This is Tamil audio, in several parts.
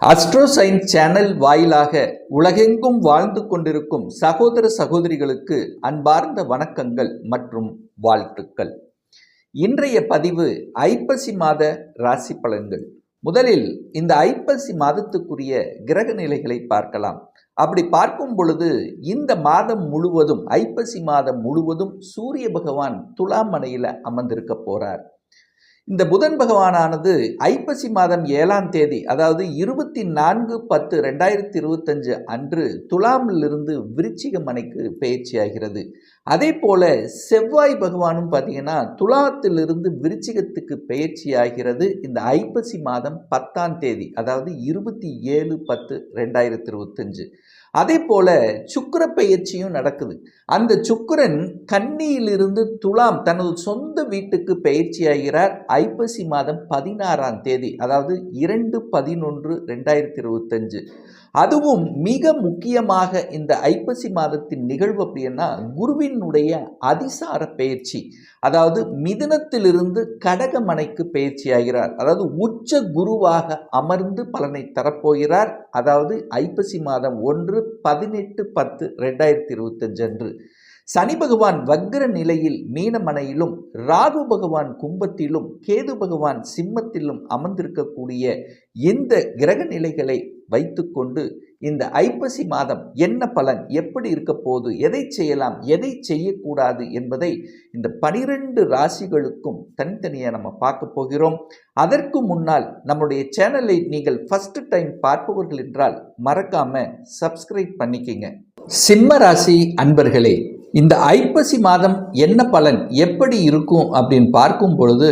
அஸ்ட்ரோ சயின்ஸ் சேனல் வாயிலாக உலகெங்கும் வாழ்ந்து கொண்டிருக்கும் சகோதர சகோதரிகளுக்கு அன்பார்ந்த வணக்கங்கள் மற்றும் வாழ்த்துக்கள். இன்றைய பதிவு ஐப்பசி மாத ராசி பலன்கள். முதலில் இந்த ஐப்பசி மாதத்துக்குரிய கிரக நிலைகளை பார்க்கலாம். அப்படி பார்க்கும் பொழுது இந்த மாதம் முழுவதும் ஐப்பசி மாதம் முழுவதும் சூரிய பகவான் துலாம் மனையில் அமர்ந்திருக்க போறார். இந்த புதன் பகவானானது ஐப்பசி மாதம் 7ஆம் தேதி, அதாவது 24/10/2025 அன்று துலாமிலிருந்து விருச்சிக மனைக்கு பெயர்ச்சியாகிறது. அதே போல செவ்வாய் பகவானும் பார்த்தீங்கன்னா துலாத்திலிருந்து விருச்சிகத்துக்கு பெயர்ச்சியாகிறது இந்த ஐப்பசி மாதம் 10ஆம் தேதி, அதாவது 27/10/2025. அதே போல சுக்கிர பெயர்ச்சியும் நடக்குது. அந்த சுக்கிரன் கன்னியிலிருந்து துலாம் தனது சொந்த வீட்டுக்கு பெயர்ச்சியாகிறார் ஐப்பசி மாதம் 16ஆம் தேதி, அதாவது 2/11/2025. அதுவும் மிக முக்கியமாக இந்த ஐப்பசி மாதத்தின் நிகழ்வு அப்படின்னா குருவினுடைய அதிசார பெயர்ச்சி, அதாவது மிதுனத்திலிருந்து கடகமனைக்கு பெயர்ச்சியாகிறார். அதாவது உச்ச குருவாக அமர்ந்து பலனை தரப்போகிறார். அதாவது ஐப்பசி மாதம் 1/18/10/2025 அன்று சனி பகவான் வக்ர நிலையில் மீனமனையிலும், ராகு பகவான் கும்பத்திலும், கேது பகவான் சிம்மத்திலும் அமர்ந்திருக்கக்கூடிய இந்த கிரக நிலைகளை வைத்துக்கொண்டு இந்த ஐப்பசி மாதம் என்ன பலன், எப்படி இருக்க போது, எதை செய்யலாம், எதை செய்யக்கூடாது என்பதை இந்த 12 ராசிகளுக்கும் தனித்தனியாக நம்ம பார்க்க போகிறோம். அதற்கு முன்னால் நம்முடைய சேனலை நீங்கள் ஃபர்ஸ்ட் டைம் பார்ப்பவர்கள் என்றால் மறக்காம சப்ஸ்கிரைப் பண்ணிக்கங்க. சிம்ம ராசி அன்பர்களே, இந்த ஐப்பசி மாதம் என்ன பலன் எப்படி இருக்கும் அப்படின்னு பார்க்கும் பொழுது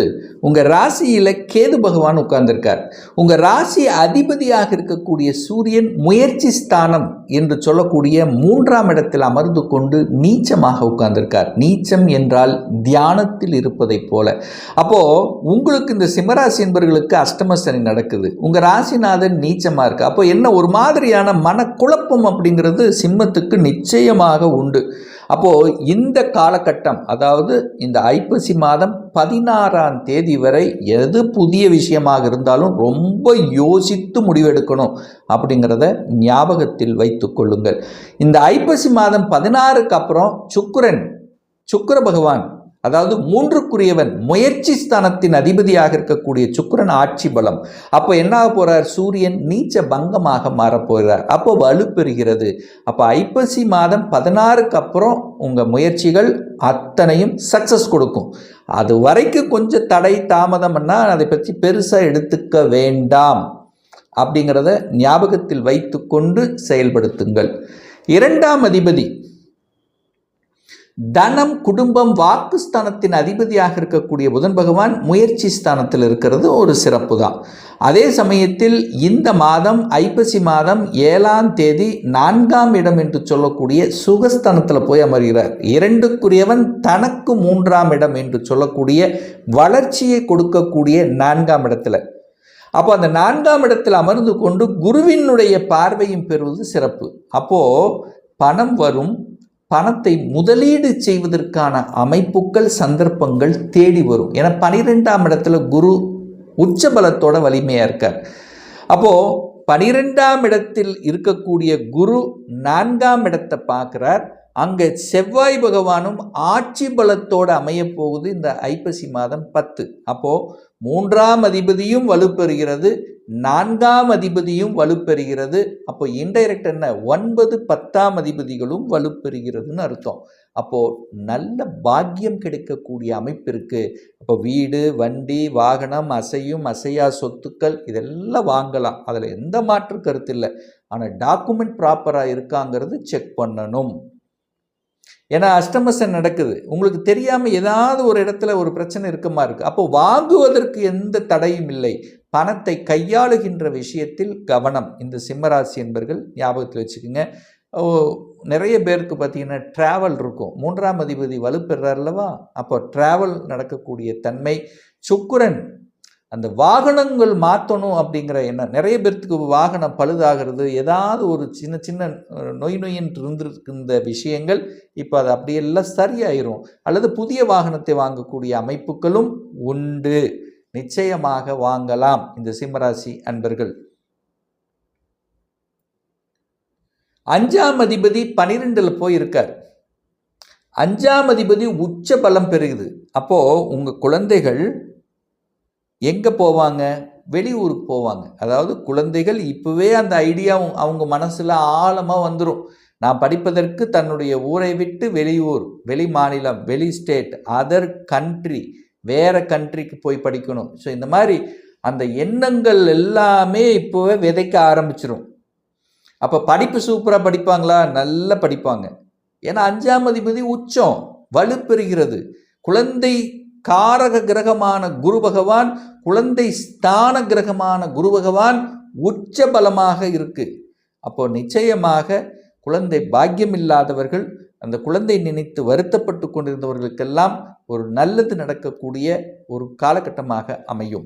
உங்கள் ராசியில் கேது பகவான் உட்கார்ந்திருக்கார். உங்கள் ராசி அதிபதியாக இருக்கக்கூடிய சூரியன் முயற்சி ஸ்தானம் என்று சொல்லக்கூடிய 3ஆம் இடத்தில் அமர்ந்து கொண்டு நீச்சமாக உட்கார்ந்திருக்கார். நீச்சம் என்றால் தியானத்தில் இருப்பதை போல. அப்போது உங்களுக்கு இந்த சிம்மராசி என்பவர்களுக்கு அஷ்டம சனி நடக்குது. உங்கள் ராசிநாதன் நீச்சமாக இருக்குது. அப்போ என்ன ஒரு மாதிரியான மனக்குழப்பம் அப்படிங்கிறது சிம்மத்துக்கு நிச்சயமாக உண்டு. அப்போது இந்த காலகட்டம், அதாவது இந்த ஐப்பசி மாதம் 16ஆம் தேதி வரை எது புதிய விஷயமாக இருந்தாலும் ரொம்ப யோசித்து முடிவெடுக்கணும் அப்படிங்கிறத ஞாபகத்தில் வைத்து கொள்ளுங்கள். இந்த ஐப்பசி மாதம் 16க்கு அப்புறம் சுக்கிர பகவான், அதாவது 3க்குரியவன், முயற்சி ஸ்தானத்தின் அதிபதியாக இருக்கக்கூடிய சுக்கிரன் ஆட்சி பலம். அப்போ என்ன ஆக போகிறார், சூரியன் நீச்ச பங்கமாக மாறப்போகிறார். அப்போ வலுப்பெறுகிறது. அப்போ ஐப்பசி மாதம் 16க்கு அப்புறம் உங்கள் முயற்சிகள் அத்தனையும் சக்ஸஸ் கொடுக்கும். அது வரைக்கும் கொஞ்சம் தடை தாமதம்னா அதை பற்றி பெருசாக எடுத்துக்க வேண்டாம் அப்படிங்கிறத ஞாபகத்தில் வைத்து கொண்டு செயல்படுத்துங்கள். 2ஆம் அதிபதி தனம், குடும்பம், வாக்குஸ்தானத்தின் அதிபதியாக இருக்கக்கூடிய புதன் பகவான் முயற்சி ஸ்தானத்தில் இருக்கிறது ஒரு சிறப்பு தான். அதே சமயத்தில் இந்த மாதம் ஐப்பசி மாதம் 7ஆம் தேதி 4ஆம் இடம் என்று சொல்லக்கூடிய சுகஸ்தானத்தில் போய் அமர்கிறார். 2க்குரியவன் தனக்கு 3ஆம் இடம் என்று சொல்லக்கூடிய வளர்ச்சியை கொடுக்கக்கூடிய 4ஆம் இடத்துல. அப்போ அந்த 4ஆம் இடத்தில் அமர்ந்து கொண்டு குருவினுடைய பார்வையும் பெறுவது சிறப்பு. அப்போது பணம் வரும், பணத்தை முதலீடு செய்வதற்கான அமைப்புகள், சந்தர்ப்பங்கள் தேடி வரும். ஏன்னா 12ஆம் இடத்துல குரு உச்சபலத்தோட வலிமையாக இருக்கார். அப்போது 12ஆம் இடத்தில் இருக்கக்கூடிய குரு 4ஆம் இடத்தை பார்க்குறார். அங்கே செவ்வாய் பகவானும் ஆட்சி பலத்தோடு அமைய போகுது இந்த ஐப்பசி மாதம் 10. அப்போது 3ஆம் அதிபதியும் வலுப்பெறுகிறது, 4ஆம் அதிபதியும் வலுப்பெறுகிறது. அப்போ இன்டைரக்ட் என்ன, 9, 10ஆம் அதிபதிகளும் வலுப்பெறுகிறதுன்னு அர்த்தம். அப்போது நல்ல பாக்கியம் கிடைக்கக்கூடிய அமைப்பு இருக்குது. அப்போ வீடு, வண்டி, வாகனம், அசையும் அசையா சொத்துக்கள் இதெல்லாம் வாங்கலாம். அதில் எந்த மாற்று கருத்து இல்லை. ஆனால் டாக்குமெண்ட் ப்ராப்பராக இருக்காங்கிறது செக் பண்ணணும். ஏன்னா அஷ்டமசன் நடக்குது, உங்களுக்கு தெரியாமல் ஏதாவது ஒரு இடத்துல ஒரு பிரச்சனை இருக்கமா இருக்குது. அப்போ வாங்குவதற்கு எந்த தடையும் இல்லை. பணத்தை கையாளுகின்ற விஷயத்தில் கவனம். இந்த சிம்மராசி என்பர்கள் ஞாபகத்தில் வச்சுக்கோங்க. நிறைய பேருக்கு பார்த்தீங்கன்னா ட்ராவல் இருக்கும். 3ஆம் அதிபதி வலுப்பெறார் அல்லவா, அப்போ ட்ராவல் நடக்கக்கூடிய தன்மை. சுக்கிரன் அந்த வாகனங்கள் மாற்றணும் அப்படிங்கிற எண்ணம். நிறைய பேர்த்துக்கு வாகனம் பழுதாகிறது, ஏதாவது ஒரு சின்ன சின்ன நொயின்னு இருந்திருக்கின்ற விஷயங்கள் இப்போ அது அப்படியெல்லாம் சரியாயிரும். அல்லது புதிய வாகனத்தை வாங்கக்கூடிய அமைப்புகளும் உண்டு. நிச்சயமாக வாங்கலாம் இந்த சிம்மராசி அன்பர்கள். 5ஆம் அதிபதி 12ல் போய் இருக்கார். 5ஆம் அதிபதி உச்ச பலம் பெறுகுது. அப்போது உங்கள் குழந்தைகள் எங்கே போவாங்க? வெளியூருக்கு போவாங்க. அதாவது குழந்தைகள் இப்போவே அந்த ஐடியா அவங்க மனசில் ஆழமாக வந்துடும். நான் படிப்பதற்கு தன்னுடைய ஊரை விட்டு வெளியூர், வெளி மாநிலம், வெளி ஸ்டேட், அதர் கண்ட்ரி, வேறு கண்ட்ரிக்கு போய் படிக்கணும். ஸோ இந்த மாதிரி அந்த எண்ணங்கள் எல்லாமே இப்போவே விதைக்க ஆரம்பிச்சிடும். அப்போ படிப்பு சூப்பராக படிப்பாங்களா? நல்லா படிப்பாங்க. ஏன்னா 5ஆம் அதிபதி உச்சம் வலுப்பெறுகிறது. குழந்தை காரக கிரகமான குரு பகவான், குழந்தை ஸ்தான கிரகமான குரு பகவான் உச்ச பலமாக இருக்கு. அப்போ நிச்சயமாக குழந்தை பாக்கியம் இல்லாதவர்கள், அந்த குழந்தை நினைத்து வருத்தப்பட்டு கொண்டிருந்தவர்களுக்கெல்லாம் ஒரு நல்லது நடக்கக்கூடிய ஒரு காலகட்டமாக அமையும்.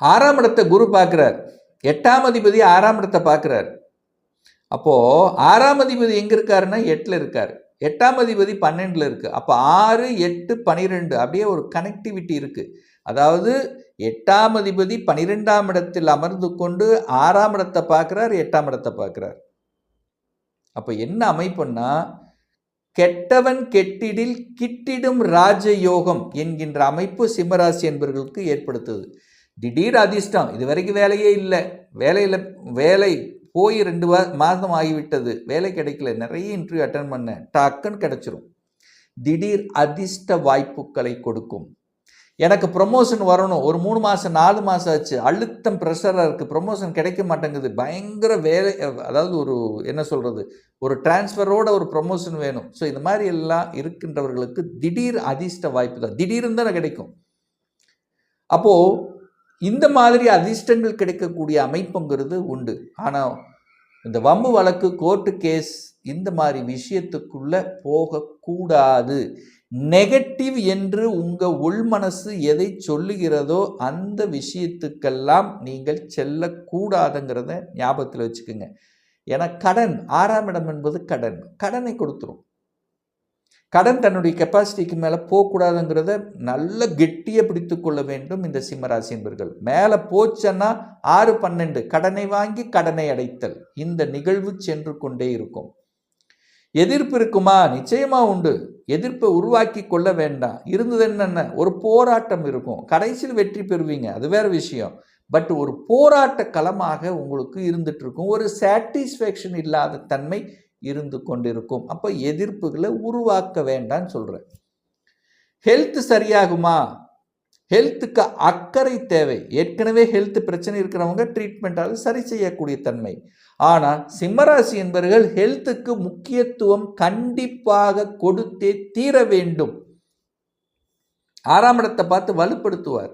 6ஆம் இடத்தை குரு பார்க்கிறார். 8ஆம் அதிபதி 6ஆம் இடத்தை பார்க்கிறார். அப்போ 6ஆம் அதிபதி எங்க இருக்காருன்னா 8ல் இருக்காரு. 8ஆம் அதிபதி 12ல் இருக்கு. அப்போ 6, 8, 12 அப்படியே ஒரு கனெக்டிவிட்டி இருக்கு. அதாவது 8ஆம் அதிபதி 12ஆம் இடத்தில் அமர்ந்து கொண்டு 6ஆம் இடத்தை பார்க்கிறார், 8ஆம் இடத்தை பார்க்கிறார். அப்போ என்ன அமைப்புன்னா, கெட்டவன் கெட்டிடில் கிட்டிடும் ராஜயோகம் என்கின்ற அமைப்பு சிம்மராசி என்பவர்களுக்கு ஏற்படுத்துது. திடீர் அதிர்ஷ்டம். இது வரைக்கும் வேலையே இல்லை, வேலை போய் 2 மாதம் ஆகிவிட்டது, வேலை கிடைக்கல, நிறைய இன்டர்வியூ அட்டன் பண்ணேன், டக்குன்னு கிடைச்சிரும். திடீர் அதிர்ஷ்ட வாய்ப்புகளை கொடுக்கும். எனக்கு ப்ரொமோஷன் வரணும், ஒரு 3 மாதம் 4 மாதம் ஆச்சு, அழுத்தம் ப்ரெஷராக இருக்குது, ப்ரொமோஷன் கிடைக்க மாட்டேங்குது, பயங்கர வேலை, அதாவது ஒரு என்ன சொல்கிறது, ஒரு டிரான்ஸ்ஃபரோட ஒரு ப்ரொமோஷன் வேணும். ஸோ இந்த மாதிரி எல்லாம் இருக்கின்றவர்களுக்கு திடீர் அதிர்ஷ்ட வாய்ப்பு தான், திடீர்னு தான் கிடைக்கும். அப்போது இந்த மாதிரி அதிர்ஷ்டங்கள் கிடைக்கக்கூடிய அமைப்புங்கிறது உண்டு. ஆனால் இந்த வம்பு வழக்கு, கோர்ட்டு கேஸ், இந்த மாதிரி விஷயத்துக்குள்ளே போகக்கூடாது. நெகட்டிவ் என்று உங்கள் உள்மனசு எதை சொல்லுகிறதோ அந்த விஷயத்துக்கெல்லாம் நீங்கள் செல்லக்கூடாதுங்கிறத ஞாபகத்தில் வச்சுக்கோங்க. ஏன்னா கடன், 6ஆம் இடம் என்பது கடனை கொடுத்துரும். கடன் தன்னுடைய கெப்பாசிட்டிக்கு மேலே போகக்கூடாதுங்கிறத நல்ல கெட்டியை பிடித்து கொள்ள வேண்டும் இந்த சிம்மராசி என்பர்கள். மேலே போச்சன்னா 6, 12 கடனை வாங்கி கடனை அடைத்தல், இந்த நிகழ்வு சென்று கொண்டே இருக்கும். எதிர்ப்பு இருக்குமா? நிச்சயமாக உண்டு. எதிர்ப்பை உருவாக்கி கொள்ள வேண்டாம். இருந்தது என்னென்ன, ஒரு போராட்டம் இருக்கும், கடைசியில் வெற்றி பெறுவீங்க, அது வேறு விஷயம். பட் ஒரு போராட்ட களமாக உங்களுக்கு இருந்துட்டு இருக்கும். ஒரு சாட்டிஸ்ஃபேக்ஷன் இல்லாத தன்மை இருந்து கொண்டிருக்கும். அப்போ எதிர்ப்புகளை உருவாக்க வேண்டாம்னு சொல்கிறேன். ஹெல்த் சரியாகுமா? ஹெல்த்துக்கு அக்கறை தேவை. ஏற்கனவே ஹெல்த் பிரச்சனை இருக்கிறவங்க ட்ரீட்மெண்ட்டால் சரி செய்யக்கூடிய தன்மை. ஆனால் சிம்மராசி என்பவர்கள் ஹெல்த்துக்கு முக்கியத்துவம் கண்டிப்பாக கொடுத்தே தீர வேண்டும். 6ஆம் இடத்தை பார்த்து வலுப்படுத்துவார்.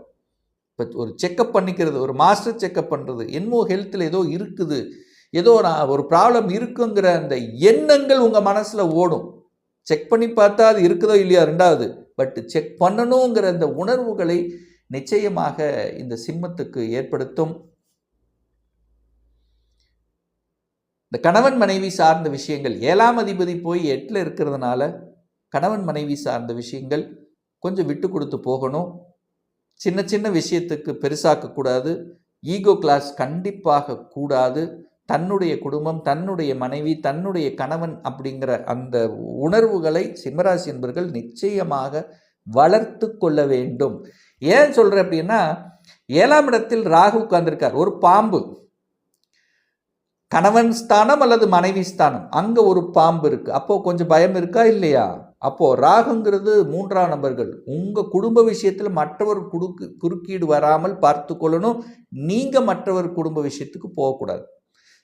இப்போ ஒரு செக்கப் பண்ணிக்கிறது, ஒரு மாஸ்டர் செக்கப் பண்ணுறது, என்னமோ ஹெல்த்தில் ஏதோ இருக்குது, ஏதோ நான் ஒரு ப்ராப்ளம் இருக்குங்கிற அந்த எண்ணங்கள் உங்கள் மனசில் ஓடும். செக் பண்ணி பார்த்தா அது இருக்குதோ இல்லையா ரெண்டாவது, பட் செக் பண்ணணுங்கிற அந்த உணர்வுகளை நிச்சயமாக இந்த சிம்மத்துக்கு ஏற்படுத்தும். இந்த கணவன் மனைவி சார்ந்த விஷயங்கள், 7ஆம் அதிபதி போய் 8ல் இருக்கிறதுனால கணவன் மனைவி சார்ந்த விஷயங்கள் கொஞ்சம் விட்டு கொடுத்து போகணும். சின்ன சின்ன விஷயத்துக்கு பெருசாக்கக்கூடாது. ஈகோ கிளாஸ் கண்டிப்பாக கூடாது. தன்னுடைய குடும்பம், தன்னுடைய மனைவி, தன்னுடைய கணவன் அப்படிங்கிற அந்த உணர்வுகளை சிம்மராசி என்பவர்கள் நிச்சயமாக வளர்த்து கொள்ள வேண்டும். ஏன் சொல்கிறேன் அப்படின்னா, 7ஆம் இடத்தில் ராகு உட்கார்ந்திருக்கார். ஒரு பாம்பு, கணவன் ஸ்தானம் அல்லது மனைவி ஸ்தானம், அங்கே ஒரு பாம்பு இருக்குது. அப்போது கொஞ்சம் பயம் இருக்கா இல்லையா? அப்போது ராகுங்கிறது 3ஆம் நபர்கள். உங்கள் குடும்ப விஷயத்தில் மற்றவர் குறுக்கீடு வராமல் பார்த்து கொள்ளணும். நீங்கள் மற்றவர் குடும்ப விஷயத்துக்கு போகக்கூடாது.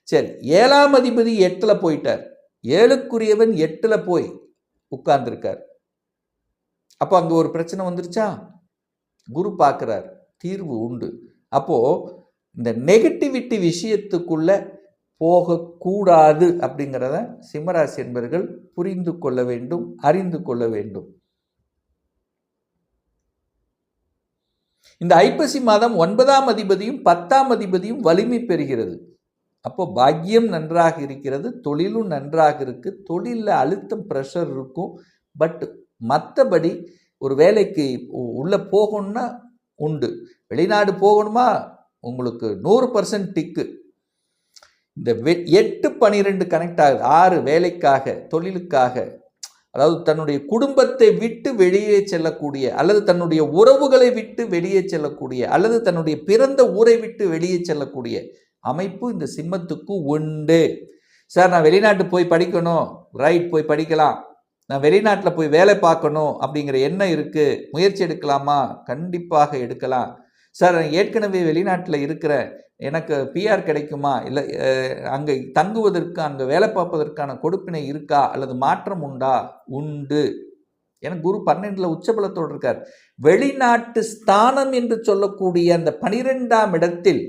சரி, 7ஆம் அதிபதி 8ல் போயிட்டார். 7க்குரியவன் 8ல் போய் உட்கார்ந்துருக்கார். அப்போ அங்கே ஒரு பிரச்சனை வந்துருச்சா? குரு பார்க்குறார், தீர்வு உண்டு. அப்போது இந்த நெகட்டிவிட்டி விஷயத்துக்குள்ளே போகக்கூடாது அப்படிங்கிறத சிம்மராசி என்பவர்கள் புரிந்து கொள்ள வேண்டும், அறிந்து கொள்ள வேண்டும். இந்த ஐப்பசி மாதம் 9ஆம் அதிபதியும் 10ஆம் அதிபதியும் வலிமை பெறுகிறது. அப்போ பாக்கியம் நன்றாக இருக்கிறது, தொழிலும் நன்றாக இருக்குது. தொழிலில் அழுத்தம், ப்ரெஷர் இருக்கும். பட் மற்றபடி ஒரு வேலைக்கு உள்ளே போகணுன்னா உண்டு. வெளிநாடு போகணுமா, உங்களுக்கு 100% டிக்கு. இந்த 8-12 கனெக்ட் ஆகுது. 6 வேலைக்காக, தொழிலுக்காக, அதாவது தன்னுடைய குடும்பத்தை விட்டு வெளியே செல்லக்கூடிய, அல்லது தன்னுடைய உறவுகளை விட்டு வெளியே செல்லக்கூடிய, அல்லது தன்னுடைய பிறந்த ஊரை விட்டு வெளியே செல்லக்கூடிய அமைப்பு இந்த சிம்மத்துக்கு உண்டு. சார், நான் வெளிநாட்டு போய் படிக்கணும், ரைட், போய் படிக்கலாம். நான் வெளிநாட்டில் போய் வேலை பார்க்கணும் அப்படிங்கிற எண்ணம் இருக்குது, முயற்சி எடுக்கலாமா? கண்டிப்பாக எடுக்கலாம். சார், நான் ஏற்கனவே வெளிநாட்டில் இருக்கிறேன், எனக்கு பிஆர் கிடைக்குமா, இல்லை அங்கே தங்குவதற்கு, அங்கே வேலை பார்ப்பதற்கான கொடுப்பினை இருக்கா, அல்லது மாற்றம் உண்டா? உண்டு. எனக்கு குரு 12ல் உச்சபலத்தோடு இருக்கார். வெளிநாட்டு ஸ்தானம் என்று சொல்லக்கூடிய அந்த 12ஆம் இடத்தில்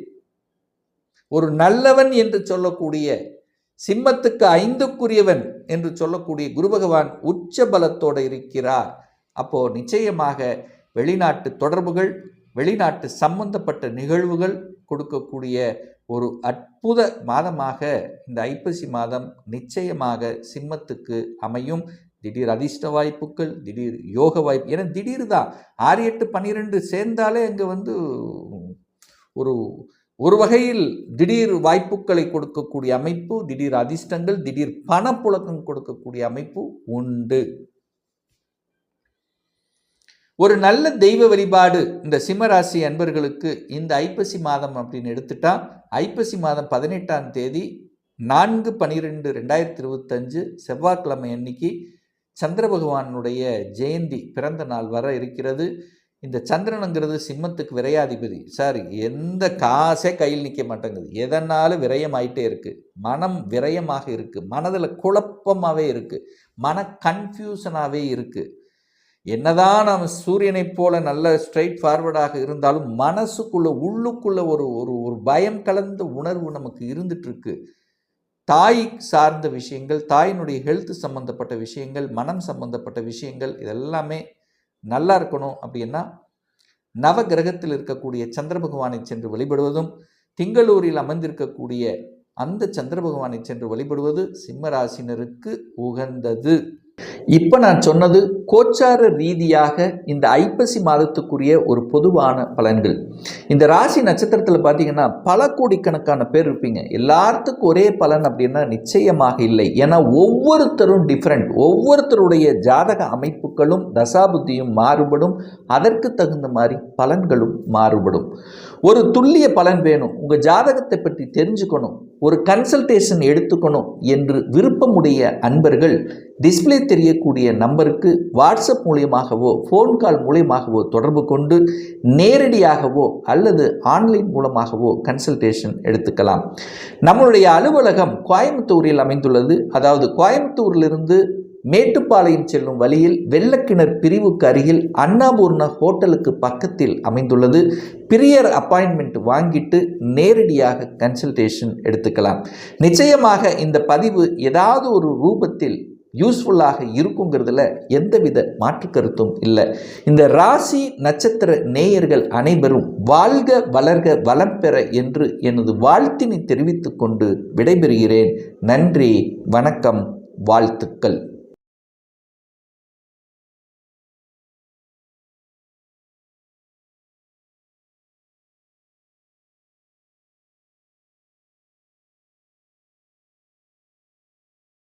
ஒரு நல்லவன் என்று சொல்லக்கூடிய, சிம்மத்துக்கு 5க்குரியவன் என்று சொல்லக்கூடிய குரு பகவான் உச்ச பலத்தோடு இருக்கிறார். அப்போ நிச்சயமாக வெளிநாட்டு தொடர்புகள், வெளிநாட்டு சம்பந்தப்பட்ட நிகழ்வுகள் கொடுக்கக்கூடிய ஒரு அற்புத மாதமாக இந்த ஐப்பசி மாதம் நிச்சயமாக சிம்மத்துக்கு அமையும். திடீர் அதிர்ஷ்ட வாய்ப்புகள், திடீர் யோக வாய்ப்பு, ஏன்னா திடீர் தான் 6, 8, 12 சேர்ந்தாலே அங்கே ஒரு வகையில் திடீர் வாய்ப்புகளை கொடுக்கக்கூடிய அமைப்பு, திடீர் அதிர்ஷ்டங்கள், திடீர் பணப்புழக்கம் கொடுக்கக்கூடிய அமைப்பு உண்டு. ஒரு நல்ல தெய்வ வழிபாடு இந்த சிம்மராசி அன்பர்களுக்கு இந்த ஐப்பசி மாதம் அப்படின்னு எடுத்துட்டா, ஐப்பசி மாதம் 18ஆம் தேதி 4/12/2025 செவ்வாய்க்கிழமை அன்னைக்கு சந்திர பகவானுடைய ஜெயந்தி பிறந்த நாள் வர இருக்கிறது. இந்த சந்திரனுங்கிறது சிம்மத்துக்கு விரையாதிபதி. சார், எந்த காசே கையில் நிற்க மாட்டேங்குது, எதனாலும் விரயமாயிட்டே இருக்குது, மனம் விரயமாக இருக்குது, மனதில் குழப்பமாகவே இருக்குது, மன கன்ஃபியூஷனாகவே இருக்குது. என்னதான் நாம் சூரியனைப் போல நல்ல ஸ்ட்ரைட் ஃபார்வர்டாக இருந்தாலும் மனசுக்குள்ள உள்ளுக்குள்ள ஒரு பயம் கலந்த உணர்வு நமக்கு இருந்துட்டு இருக்கு. தாய் சார்ந்த விஷயங்கள், தாயினுடைய ஹெல்த் சம்பந்தப்பட்ட விஷயங்கள், மனம் சம்பந்தப்பட்ட விஷயங்கள், இதெல்லாமே நல்லா இருக்கணும் அப்படின்னா நவ கிரகத்தில் இருக்கக்கூடிய சந்திர பகவானை சென்று வழிபடுவதும், திங்களூரில் அமர்ந்திருக்கக்கூடிய அந்த சந்திர பகவானை சென்று வழிபடுவது சிம்ம ராசினருக்கு உகந்தது. இப்போ நான் சொன்னது கோச்சார ரீதியாக இந்த ஐப்பசி மாதத்துக்குரிய ஒரு பொதுவான பலன்கள். இந்த ராசி நட்சத்திரத்தில் பார்த்தீங்கன்னா பல கோடிக்கணக்கான பேர் இருப்பீங்க. எல்லாத்துக்கும் ஒரே பலன் அப்படின்னா நிச்சயமாக இல்லை. ஏன்னா ஒவ்வொருத்தரும் டிஃப்ரெண்ட், ஒவ்வொருத்தருடைய ஜாதக அமைப்புகளும் தசாபுத்தியும் மாறுபடும், அதற்கு தகுந்த மாதிரி பலன்களும் மாறுபடும். ஒரு துல்லிய பலன் வேணும், உங்கள் ஜாதகத்தை பற்றி தெரிஞ்சுக்கணும், ஒரு கன்சல்டேஷன் எடுத்துக்கணும் என்று விருப்பமுடைய அன்பர்கள் டிஸ்பிளே தெரியக்கூடிய நம்பருக்கு வாட்ஸ்அப் மூலியமாகவோ ஃபோன் கால் மூலியமாகவோ தொடர்பு கொண்டு நேரடியாகவோ அல்லது ஆன்லைன் மூலமாகவோ கன்சல்டேஷன் எடுத்துக்கலாம். நம்மளுடைய அலுவலகம் கோயம்புத்தூரில் அமைந்துள்ளது. அதாவது கோயம்புத்தூரிலிருந்து மேட்டுப்பாளையம் செல்லும் வழியில் வெள்ளக்கிணர் பிரிவுக்கு அருகில் அன்னபூர்ணா ஹோட்டலுக்கு பக்கத்தில் அமைந்துள்ளது. பிரியர் அப்பாயின்மெண்ட் வாங்கிட்டு நேரடியாக கன்சல்டேஷன் எடுத்துக்கலாம். நிச்சயமாக இந்த பதிவு ஏதாவது ஒரு ரூபத்தில் யூஸ்ஃபுல்லாக இருக்குங்கிறதுல எந்தவித மாற்று கருத்தும் இல்லை. இந்த ராசி நட்சத்திர நேயர்கள் அனைவரும் வாழ்க வளர்க வளம் பெற என்று எனது வாழ்த்தினை தெரிவித்துக் கொண்டு விடைபெறுகிறேன். நன்றி, வணக்கம், வாழ்த்துக்கள்.